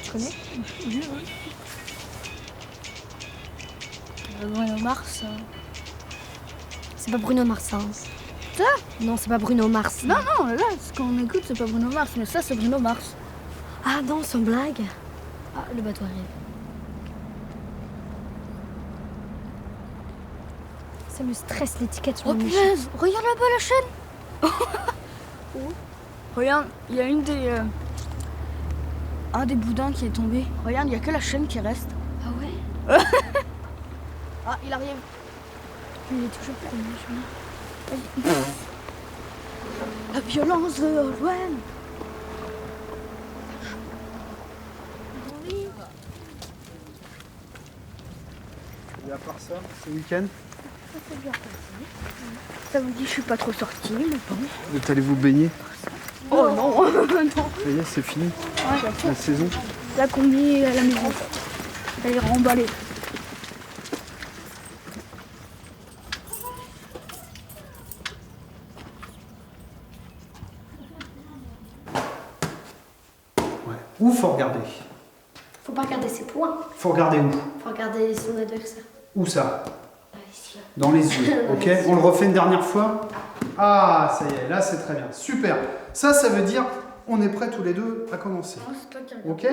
Tu connais? Oui. Bruno Mars. C'est pas Bruno Mars, hein. Ça? Non, c'est pas Bruno Mars. Non, non, là, ce qu'on écoute, c'est pas Bruno Mars, mais ça, c'est Bruno Mars. Ah non, sans blague. Ah, le bateau arrive. Ça me stresse l'étiquette sur Oh le punaise, regarde là-bas la chaîne. Regarde, il y a un des boudins qui est tombé. Regarde, il y a que la chaîne qui reste. Ah ouais? Ah, il arrive. Il est toujours premier, La violence de Orwen. Et à part ça, ce week-end, Ça vous dit, je suis pas trop sortie, mais bon. vous allez vous baigner. Oh non, non. Ça y est, c'est fini, la saison. Là qu'on est à la maison. Elle est remballée. Ouais. Où faut regarder? Faut pas regarder ses points. Faut regarder où? Faut regarder son adversaire. Où ça? Ah, ici. Dans les yeux, ok? On le refait une dernière fois? Ah, ça y est, là c'est très bien, super. Ça veut dire on est prêts tous les deux à commencer. Ok?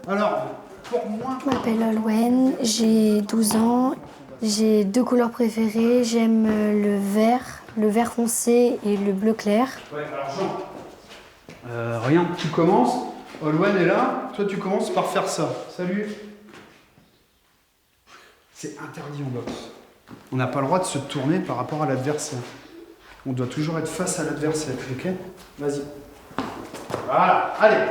Alors, pour moi... Je m'appelle Olwen, j'ai 12 ans, j'ai 2 couleurs préférées, j'aime le vert foncé et le bleu clair. Ouais, alors Jean, regarde, tu commences, Olwen est là, toi tu commences par faire ça. Salut. C'est interdit en boxe. On n'a pas le droit de se tourner par rapport à l'adversaire. On doit toujours être face à l'adversaire, ok? Vas-y. Voilà, allez.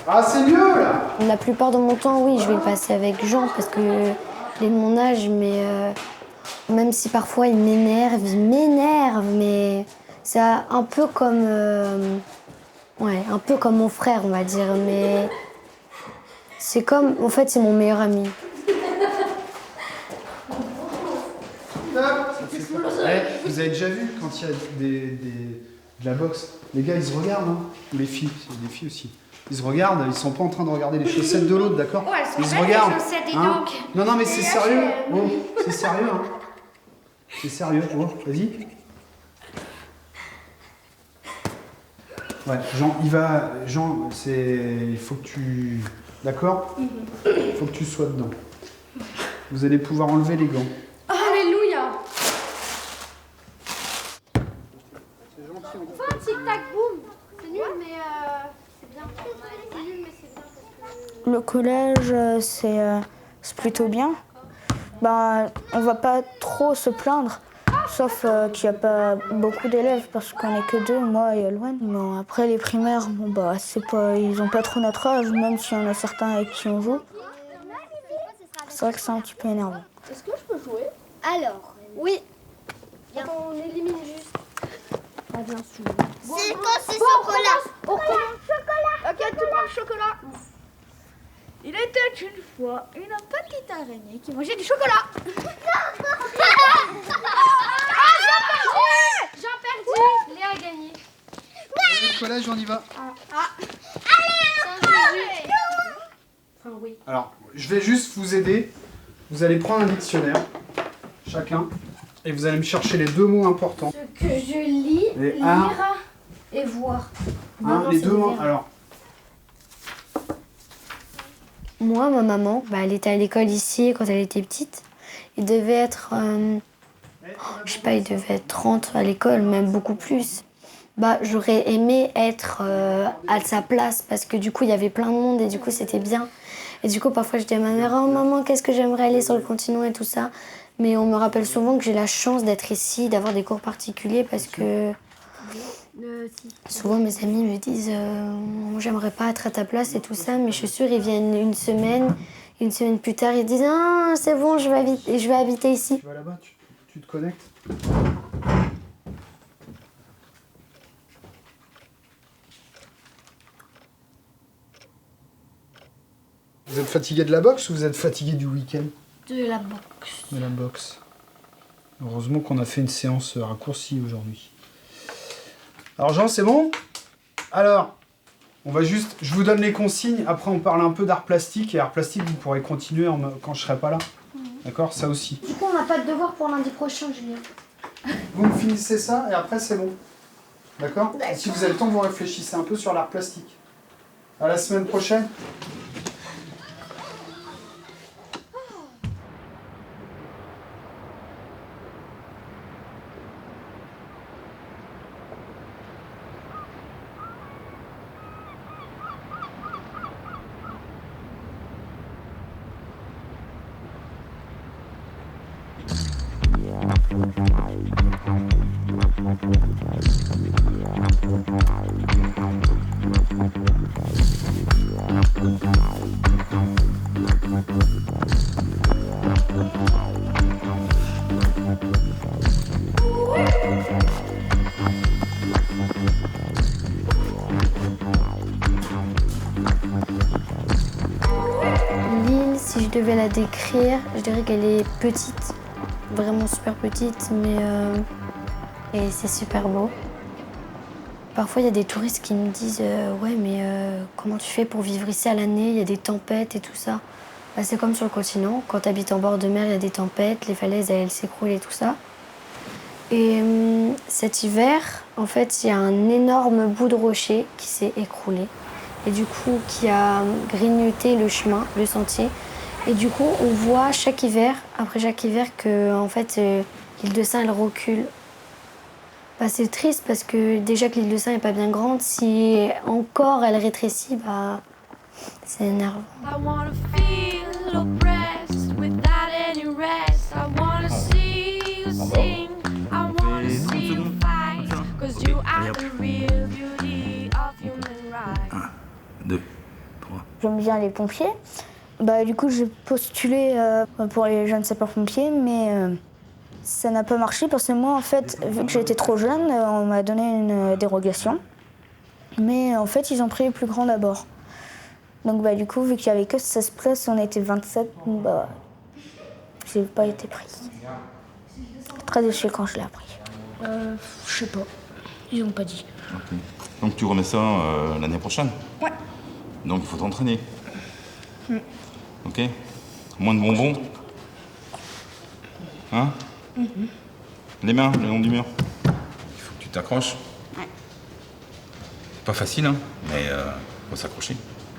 Ah, c'est mieux là. La plupart de mon temps, oui, je vais le passer avec Jean parce que il est de mon âge, mais même si parfois il m'énerve, mais c'est un peu comme, un peu comme mon frère, on va dire, mais c'est comme, en fait, c'est mon meilleur ami. Eh, vous avez déjà vu quand il y a de la boxe, les gars ils se regardent, hein, ou les filles, c'est des filles aussi. Ils se regardent, ils sont pas en train de regarder les chaussettes de l'autre, d'accord? Oh, elles sont Ils se belles, regardent. les chaussettes, dis Hein. donc. Non, non, mais c'est Et sérieux. H&M. Oh, c'est sérieux, hein. C'est sérieux. Oh, vas-y. Ouais, Jean, il faut que tu, d'accord? Il faut que tu sois dedans. Vous allez pouvoir enlever les gants. Alléluia. C'est gentil. On fait un tic-tac boum. C'est nul, mais c'est bien. C'est nul, mais c'est bien parce que... Le collège, c'est plutôt bien. Ben, on va pas trop se plaindre, sauf qu'il n'y a pas beaucoup d'élèves parce qu'on est que 2, moi et Olwen. Bon, après les primaires, bon, bah, ils ont pas trop notre âge, même s'il y en a certains avec qui on joue. C'est vrai que c'est un petit peu énervant. Est-ce que je peux jouer? Alors, oui. On élimine juste. Ah, bien sûr. C'est quand c'est chocolat. On recommence. Chocolat. Ok, tout le monde chocolat. Il était une fois une petite araignée qui mangeait du chocolat. J'ai perdu. Léa a gagné. Le collège, on y va. Enfin, oui. Alors, je vais juste vous aider. Vous allez prendre un dictionnaire, chacun, et vous allez me chercher les 2 mots importants. Ce que je lis, Les un. lire et voir. Hein, non, les c'est 2 mots. vert. Alors, Moi, ma maman, elle était à l'école ici quand elle était petite. Il devait être, je sais pas, il devait être 30 à l'école, même beaucoup plus. J'aurais aimé être à sa place parce que du coup, il y avait plein de monde et du coup, c'était bien. Et du coup, parfois, je dis à ma mère, oh maman, qu'est-ce que j'aimerais aller sur le continent et tout ça. Mais on me rappelle souvent que j'ai la chance d'être ici, d'avoir des cours particuliers parce que souvent mes amis me disent j'aimerais pas être à ta place et tout ça, mais je suis sûre ils viennent une semaine plus tard, ils disent ah c'est bon, je vais habiter ici. tu vas là-bas, tu te connectes. Vous êtes fatigué de la boxe ou vous êtes fatigué du week-end? De la boxe. De la boxe. Heureusement qu'on a fait une séance raccourcie aujourd'hui. Alors Jean, c'est bon? Alors, On va juste, je vous donne les consignes, après on parle un peu d'art plastique, et art plastique vous pourrez continuer quand je serai pas là. D'accord, ça aussi. Du coup, on n'a pas de devoir pour lundi prochain, Julien. Vous me finissez ça, et après c'est bon. D'accord. Si vous avez le temps, vous réfléchissez un peu sur l'art plastique. À la semaine prochaine. L'île, si je devais la décrire, je dirais qu'elle est petite, vraiment super petite, mais et c'est super beau. Parfois, il y a des touristes qui me disent ouais, mais comment tu fais pour vivre ici à l'année? Il y a des tempêtes et tout ça. Bah, c'est comme sur le continent. Quand tu habites en bord de mer, il y a des tempêtes, les falaises, elles s'écroulent et tout ça. Et cet hiver, en fait, il y a un énorme bout de rocher qui s'est écroulé. Et du coup, qui a grignoté le chemin, le sentier. Et du coup, on voit chaque hiver, après chaque hiver, que en fait, l'île de Sein, elle recule. Bah, c'est triste parce que déjà que l'île de Sein n'est pas bien grande, si encore elle rétrécit, bah, c'est énervant. I wanna feel oppressed without any rest. I wanna see you sing. I wanna see you fight. Cause you are the real beauty of human rights. 1, 2, 3. J'aime bien les pompiers. Bah, du coup, j'ai postulé pour les jeunes sapeurs-pompiers, mais ça n'a pas marché parce que moi, en fait, vu que j'étais trop jeune, on m'a donné une dérogation. Mais en fait, ils ont pris les plus grands d'abord. Donc, bah, du coup, vu qu'il n'y avait que 16 places, on était 27, bah, j'ai pas été prise. Très déçue quand je l'ai appris. Je sais pas. Ils ont pas dit. Ok. Donc tu remets ça l'année prochaine? Ouais. Donc il faut t'entraîner. Ok? Moins de bonbons? Hein? Les mains, le long du mur. Il faut que tu t'accroches. Ouais. C'est pas facile, hein, mais faut s'accrocher.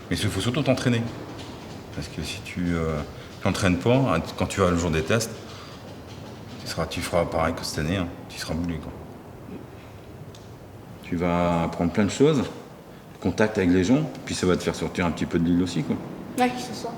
Mais il faut surtout t'entraîner. Parce que si tu t'entraînes pas, quand tu vas le jour des tests, tu feras pareil que cette année, hein. Tu seras boulé, quoi. Tu vas apprendre plein de choses, contact avec les gens, puis ça va te faire sortir un petit peu de l'île aussi, quoi. Ouais, c'est ça.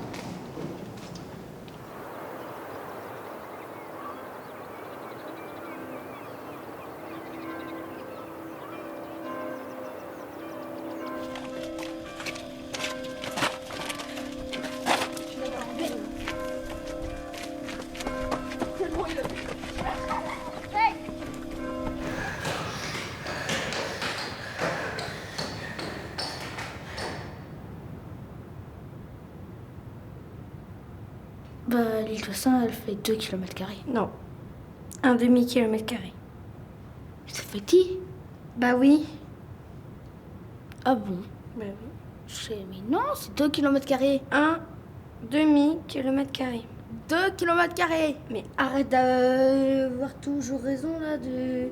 Bah, l'île de Sein, elle fait 2 km². Non, un demi-kilomètre carré. C'est petit? Bah oui. Ah bon? Bah oui. Mais non, c'est 2 km². Un demi-kilomètre carré. 2 km². Mais arrête d'avoir toujours raison là de...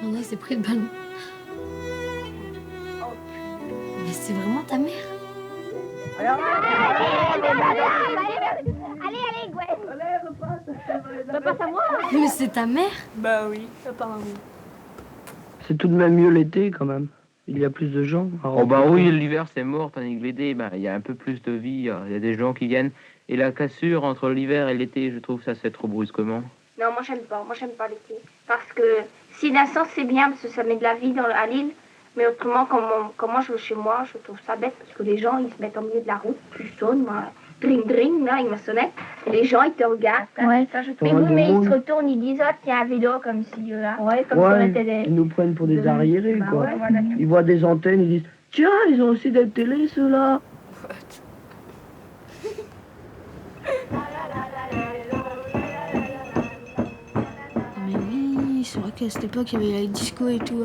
On a s'est pris le ballon. Mais c'est vraiment ta mère? Mais c'est ta mère? Bah oui, apparemment. C'est tout de même mieux l'été quand même. Il y a plus de gens. Oh bah oui, l'hiver c'est mort, tandis que l'été, bah, il y a un peu plus de vie, il y a des gens qui viennent. Et la cassure entre l'hiver et l'été, je trouve ça c'est trop brusquement. Non, moi j'aime pas l'été. Parce que si d'un sens c'est bien, parce que ça met de la vie à l'île, Mais autrement, quand moi je vais chez moi, je trouve ça bête parce que les gens, ils se mettent au milieu de la route, tu sonnes, dring dring, là, avec ma sonnette, et les gens, ils te regardent. Ouais. Ça, je trouve. Mais ils se retournent, ils disent, oh, tiens, un vélo, comme si, là. Ouais, comme si on était des... Ils nous prennent pour des arriérés, Bah quoi. ouais, voilà. Ils voient des antennes, ils disent tiens, ils ont aussi des télés, ceux-là. Mais oui, c'est vrai qu'à cette époque, il y avait la disco et tout.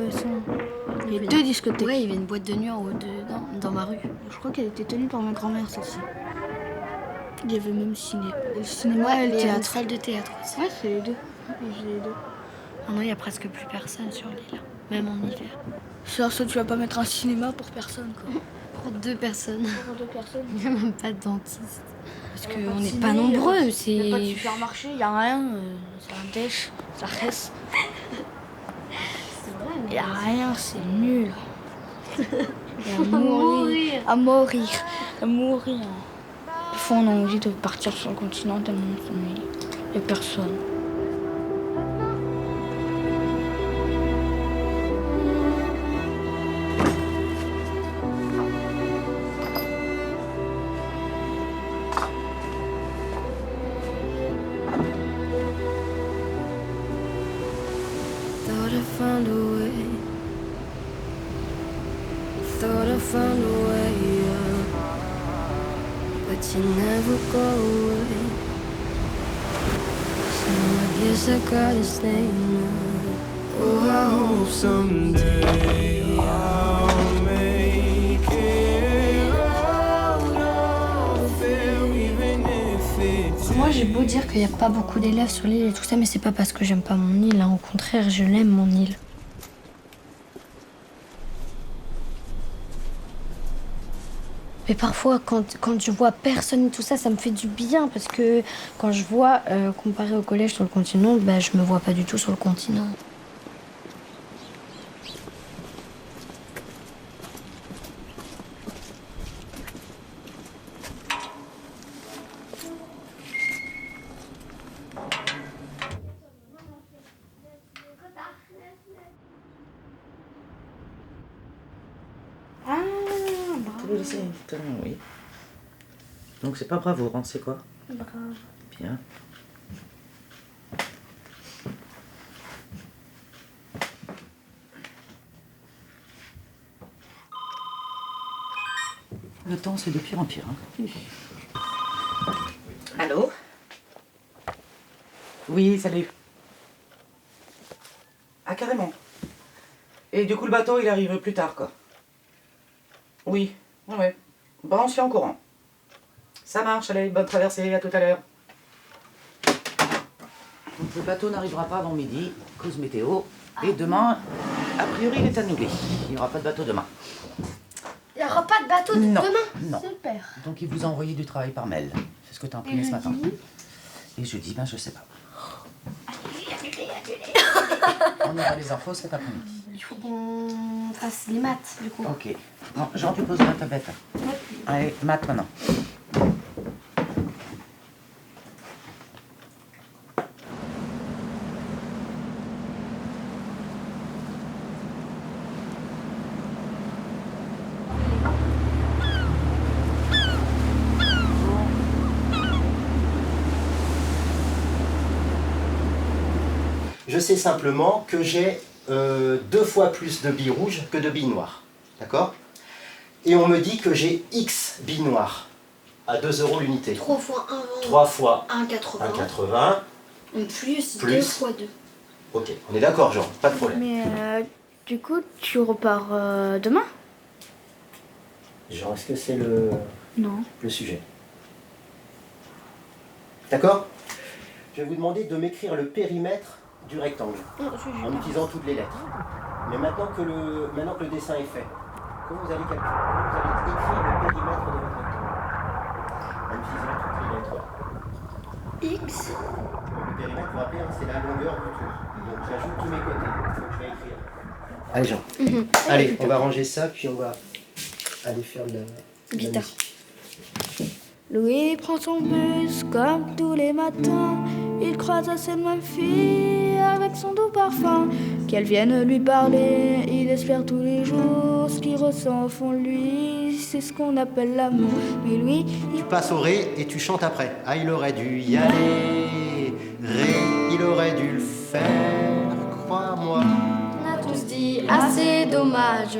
Il y avait 2 discothèques. Ouais, il y avait une boîte de nuit en haut dans ma rue. Je crois qu'elle était tenue par ma grand-mère, celle-ci. Il y avait même le cinéma et le il y a une théâtre. salle de théâtre aussi. Ouais, c'est les deux. Les deux. Maintenant, il n'y a presque plus personne sur l'île, même en hiver. Ça, tu vas pas mettre un cinéma pour personne, quoi. Pour 2 personnes. Pour 2 personnes. Il n'y a même pas de dentiste. Parce qu'on n'est ciné, pas nombreux, Il n'y a c'est... pas de supermarché, il n'y a rien. C'est un dèche, ça reste. Il n'y a rien, c'est nul. Et à mourir. À mourir. À mourir. Des fois, on a envie de partir sur le continent tellement on s'ennuie. Il n'y a personne. Thought I found a way. Thought I found a way, yeah. But you never go away. So I guess I gotta stay now. Oh, I hope someday I'll make it out of there, even if it's... Moi, j'ai beau dire qu'il n'y a pas beaucoup d'élèves sur l'île et tout ça, mais c'est pas parce que j'aime pas mon île, hein. Au contraire, je l'aime, mon île. Mais parfois, quand je vois personne et tout ça, ça me fait du bien parce que quand je vois, comparé au collège sur le continent, bah, je me vois pas du tout sur le continent. Vous pouvez laisser une petite oui. Donc c'est pas bravo, hein, c'est quoi? Bravo. Bien. Le temps, c'est de pire en pire. Hein. Allô? Oui, salut. Ah, carrément. Et du coup, le bateau, il arrive plus tard, quoi. Oui, ouais. Bon, on se fait en courant. Ça marche, allez, bonne traversée, à tout à l'heure. Donc le bateau n'arrivera pas avant midi, cause météo. Et demain, a priori, il est annulé. Il n'y aura pas de bateau demain. Il n'y aura pas de bateau Non, demain? non. Super. Donc il vous a envoyé du travail par mail. C'est ce que tu as imprimé ce matin. Et jeudi, ben je sais pas. On aura les infos cet après-midi. Il faut qu'on fasse les maths, du coup. Ok. Non, Jean, tu poses la tablette. Allez, maths maintenant. Je sais simplement que j'ai 2 fois plus de billes rouges que de billes noires. D'accord? Et on me dit que j'ai X billes noires à 2 € l'unité. 3 fois 1, 3 fois 1,80. 1,80. Plus 2 Plus. fois 2. Ok, on est d'accord, Jean, pas de problème. Mais du coup, tu repars demain? Jean, est-ce que c'est Non. le sujet? D'accord? Je vais vous demander de m'écrire le périmètre du rectangle en utilisant toutes les lettres. Mais maintenant que le dessin est fait, comment vous allez écrire le périmètre de votre rectangle en utilisant toutes les lettres? X. Le périmètre, vous rappelez, hein, c'est la longueur du tour. Donc j'ajoute tous mes côtés. Donc je vais écrire. Allez Jean. Allez, on va ranger ça, puis on va aller faire de la guitare. Louis prend son bus comme tous les matins. il croise ces mêmes filles avec son doux parfum. Qu'elles viennent lui parler, il espère tous les jours. Ce qu'il ressent au fond de lui, c'est ce qu'on appelle l'amour. Mais lui, Tu passes au ré et tu chantes après. Ah, il aurait dû y aller. Ré, il aurait dû le faire, crois-moi. On a tous dit assez dommage,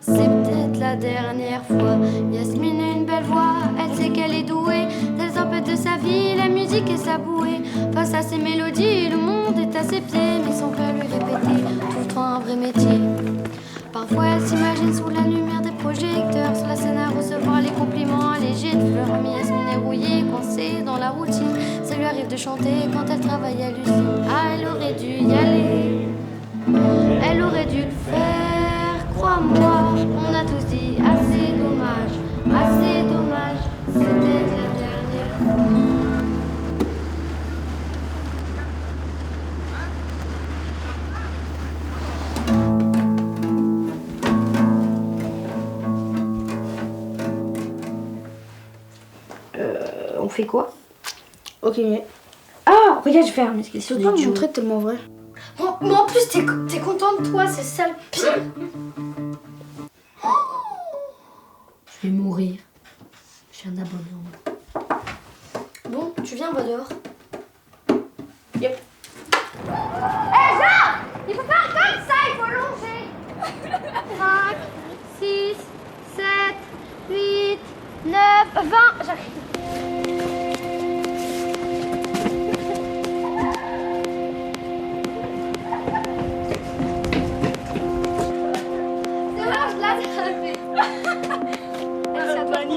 c'est peut-être la dernière fois. Yasmine a une belle voix, elle sait qu'elle est douée. Des tempêtes de sa vie, la musique est sa bouée. Face à ses mélodies, le monde est à ses pieds. Mais son cœur lui répétait tout le temps un vrai métier. Parfois elle s'imagine sous la lumière des projecteurs, sur la scène à recevoir les compliments légers de fleurs. Mais Yasmine est rouillée, coincée dans la routine. Ça lui arrive de chanter quand elle travaille à l'usine. Ah, elle aurait dû y aller, elle aurait dû le faire, crois-moi. On a tous dit assez dommage, c'est peut-être la dernière fois. On fait quoi? Ok. Ah, regarde, je vais faire un muscle. Tu peux me montrer tellement vrai. Mais en plus, t'es content de toi, c'est ça le pire. Je vais mourir. J'ai un abonnement. Bon, tu viens, on va dehors. Yep. Hé, Jean! Il faut pas comme ça, il faut longer. 5, 6, 7, 8, 9, 20. J'arrive. C'est bon, je l'ai attrapé. Elle s'est tombée.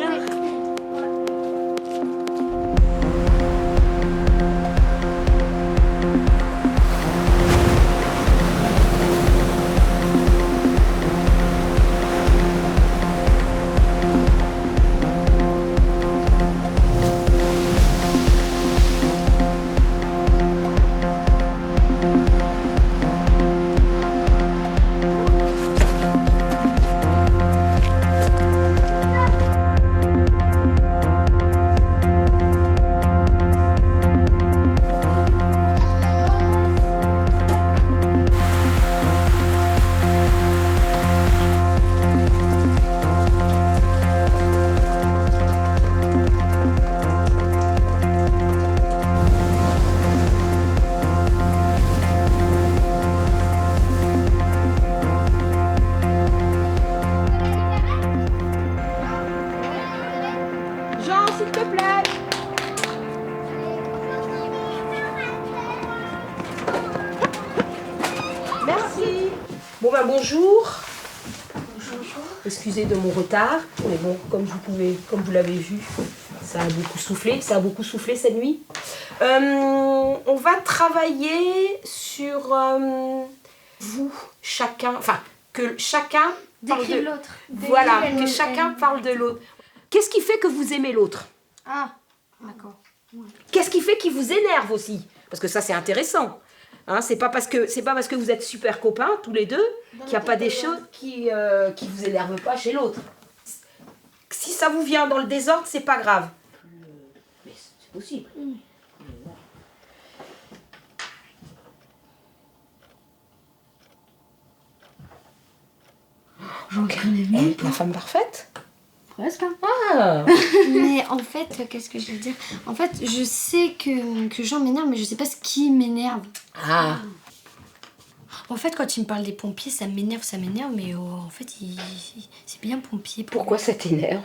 Jean, s'il te plaît. Merci. Bon ben bonjour. Excusez de mon retard, mais bon, comme vous l'avez vu, ça a beaucoup soufflé cette nuit. On va travailler sur vous, chacun, enfin que chacun parle de l'autre. Voilà, que chacun parle de l'autre. Qu'est-ce qui fait que vous aimez l'autre? Ah, d'accord. Ouais. Qu'est-ce qui fait qu'il vous énerve aussi? Parce que ça c'est intéressant. Hein, c'est pas parce que vous êtes super copains tous les deux qu'il n'y a pas des choses qui vous énervent pas chez l'autre. Si ça vous vient dans le désordre, c'est pas grave. Mais c'est possible. J'en connais même pas. La femme parfaite? Presque. Ah. Mais en fait, qu'est-ce que je veux dire? En fait, je sais que Jean m'énerve, mais je sais pas ce qui m'énerve. Ah. En fait, quand il me parle des pompiers, ça m'énerve, mais en fait, c'est bien pompier. Pourquoi ça t'énerve?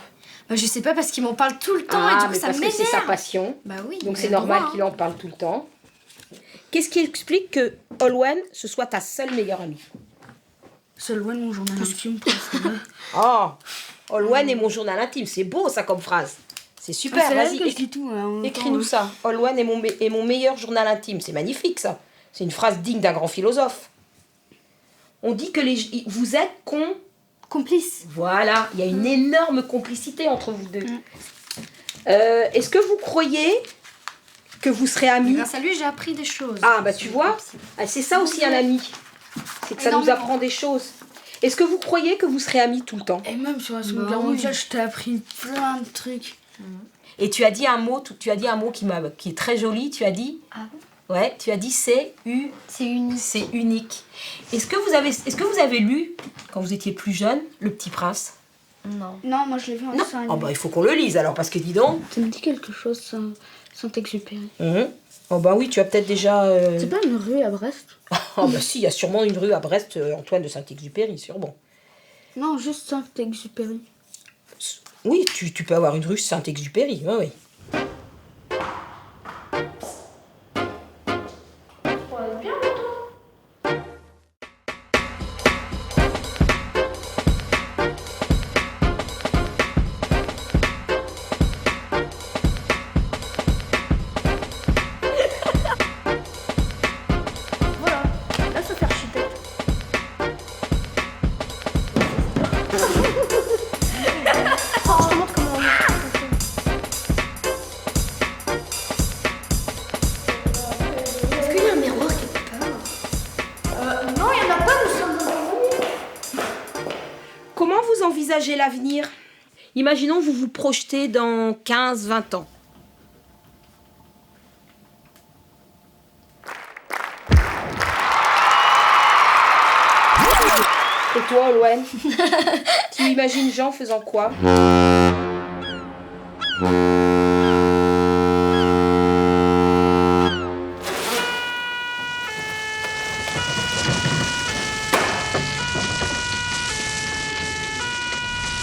Bah, je sais pas, parce qu'il m'en parle tout le temps et du coup, ça m'énerve. Parce que c'est sa passion. Bah oui. Donc c'est normal qu'il en parle tout le temps. Qu'est-ce qui explique que Olwen, ce soit ta seule meilleure amie? Olwen, mon journal intime, presque. Oh, Olwen est mon journal intime. C'est beau, ça, comme phrase. C'est super, vas-y. Écris-nous ça. Olwen est mon meilleur journal intime. C'est magnifique, ça. C'est une phrase digne d'un grand philosophe. On dit que vous êtes complices. Voilà, il y a une énorme complicité entre vous deux. Est-ce que vous croyez que vous serez amis? Grâce à lui, j'ai appris des choses. Ah, bah tu vois, c'est ça aussi un ami. C'est que ça nous apprend des choses. Est-ce que vous croyez que vous serez amis tout le temps? Et même sur la Seconde Guerre mondiale, je t'ai appris plein de trucs. Et tu as dit un mot, qui est très joli, tu as dit... Ah bon? Ouais, tu as dit c'est unique. C'est unique. Est-ce que vous avez lu, quand vous étiez plus jeune, Le Petit Prince? Non. Non, moi je l'ai vu en dessin animé. Oh bah il faut qu'on le lise alors, parce que dis donc. Ça me dit quelque chose, Saint-Exupéry. Oh bah oui, tu as peut-être déjà... C'est pas une rue à Brest? Oh bah si, il y a sûrement une rue à Brest, Antoine de Saint-Exupéry, sûrement. Non, juste Saint-Exupéry. Oui, tu peux avoir une rue Saint-Exupéry, oui, oui. Voilà, là se faire chuter. Je te montre comment on est. Est-ce qu'il y a un miroir quelque part? Non, il n'y en a pas, nous sommes dans un. Comment vous envisagez l'avenir? Imaginons vous vous projetez dans 15-20 ans. Et toi, Olwen? Tu imagines Jean faisant quoi?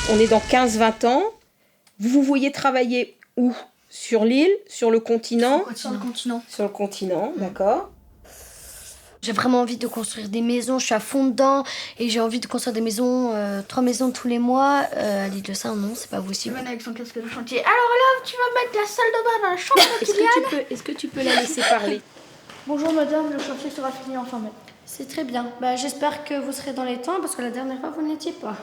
On est dans 15-20 ans. Vous vous voyez travailler où? Sur l'île? Sur le continent? Sur le continent. Sur le continent, d'accord. J'ai vraiment envie de construire des maisons, je suis à fond dedans et j'ai envie de construire des maisons, 3 maisons tous les mois. À l'île de Saint, non, c'est pas possible. Sylvain avec son casque de chantier. Alors là, tu vas mettre la salle de bain dans la chambre de Kylian. Est-ce que tu peux la laisser parler? Bonjour madame, le chantier sera fini en fin mai. C'est très bien. Bah, j'espère que vous serez dans les temps parce que la dernière fois, vous n'étiez pas.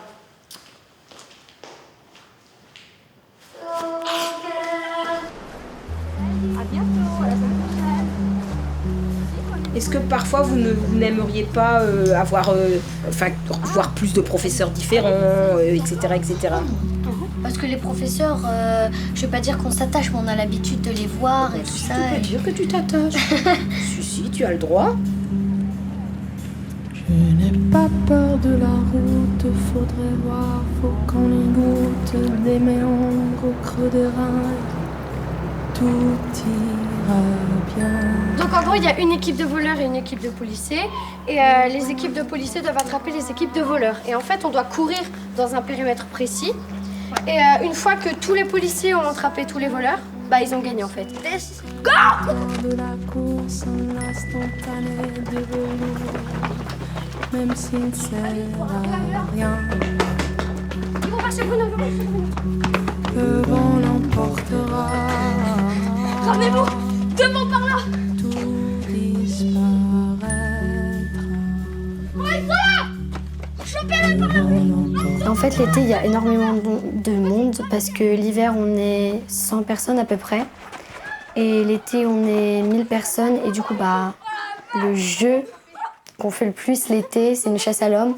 Est-ce que parfois vous n'aimeriez pas voir plus de professeurs différents, etc., etc. Parce que les professeurs, je vais pas dire qu'on s'attache, mais on a l'habitude de les voir et tout ça. Tu peux dire que tu t'attaches. si, tu as le droit. Je n'ai pas peur de la route, faudrait voir, faut qu'on y goûte des méandres au creux des reins. Tout ira bien. Donc en gros, il y a une équipe de voleurs et une équipe de policiers. Et les équipes de policiers doivent attraper les équipes de voleurs. Et en fait, on doit courir dans un périmètre précis. Et une fois que tous les policiers ont attrapé tous les voleurs, bah ils ont gagné en fait. Let's go! De la course, l'instantané de velours, même s'il ne sert à rien. Ils vont passer Bruno, ils vont passer Bruno. Le vent l'emportera. Ramenez-vous! Devant par là! Tout disparaîtra. Oh, ils sont là! Chopez-les par là! En fait, l'été, il y a énormément de monde parce que l'hiver, on est 100 personnes à peu près. Et l'été, on est 1000 personnes. Et du coup, bah, le jeu qu'on fait le plus l'été, c'est une chasse à l'homme.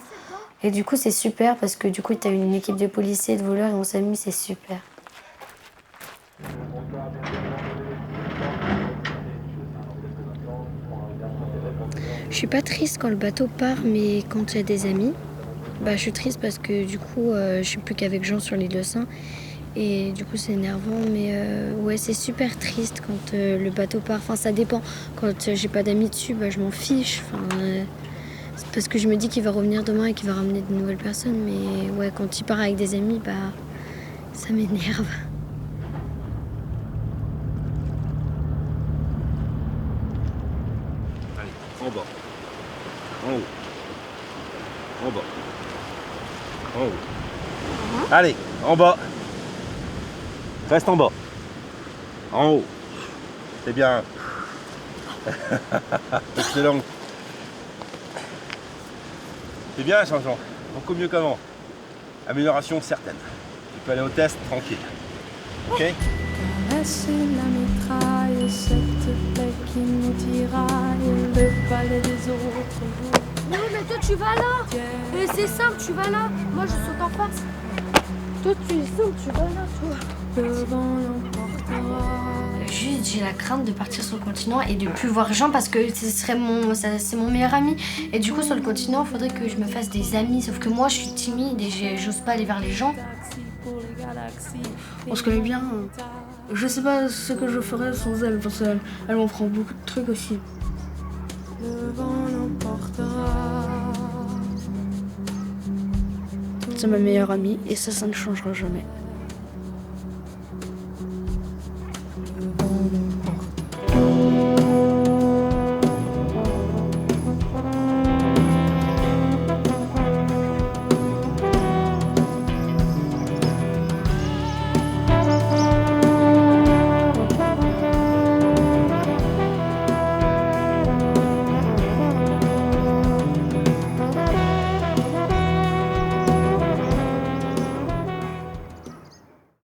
Et du coup, c'est super parce que du coup, tu as une équipe de policiers et de voleurs et on s'amuse, c'est super. Je suis pas triste quand le bateau part, mais quand il y a des amis, bah, je suis triste parce que du coup, je suis plus qu'avec Jean sur l'île de Saint. Et du coup, c'est énervant, mais ouais, c'est super triste quand le bateau part. Enfin, ça dépend. Quand j'ai pas d'amis dessus, bah, je m'en fiche. Enfin, c'est parce que je me dis qu'il va revenir demain et qu'il va ramener de nouvelles personnes. Mais ouais, quand il part avec des amis, bah, ça m'énerve. En bas. En haut. En bas. En haut. Allez, en bas. Reste en bas. En haut. C'est bien. Excellent. C'est bien, Jean-Jean. Beaucoup mieux qu'avant. Amélioration certaine. Tu peux aller au test tranquille. Ok? Caresser la mitraille, cette plaie qui nous tiraille, le palais des autres. Non, mais toi, tu vas là. Et c'est simple, tu vas là. Moi, je saute en face. Toi, tu es simple, tu vas là, toi. Juste, j'ai la crainte de partir sur le continent et de plus voir Jean parce que c'est mon meilleur ami. Et du coup, sur le continent, il faudrait que je me fasse des amis. Sauf que moi, je suis timide et j'ose pas aller vers les gens. On se connaît bien. Je sais pas ce que je ferais sans elle, parce qu'elle m'en prend beaucoup de trucs aussi. C'est ma meilleure amie et ça ne changera jamais.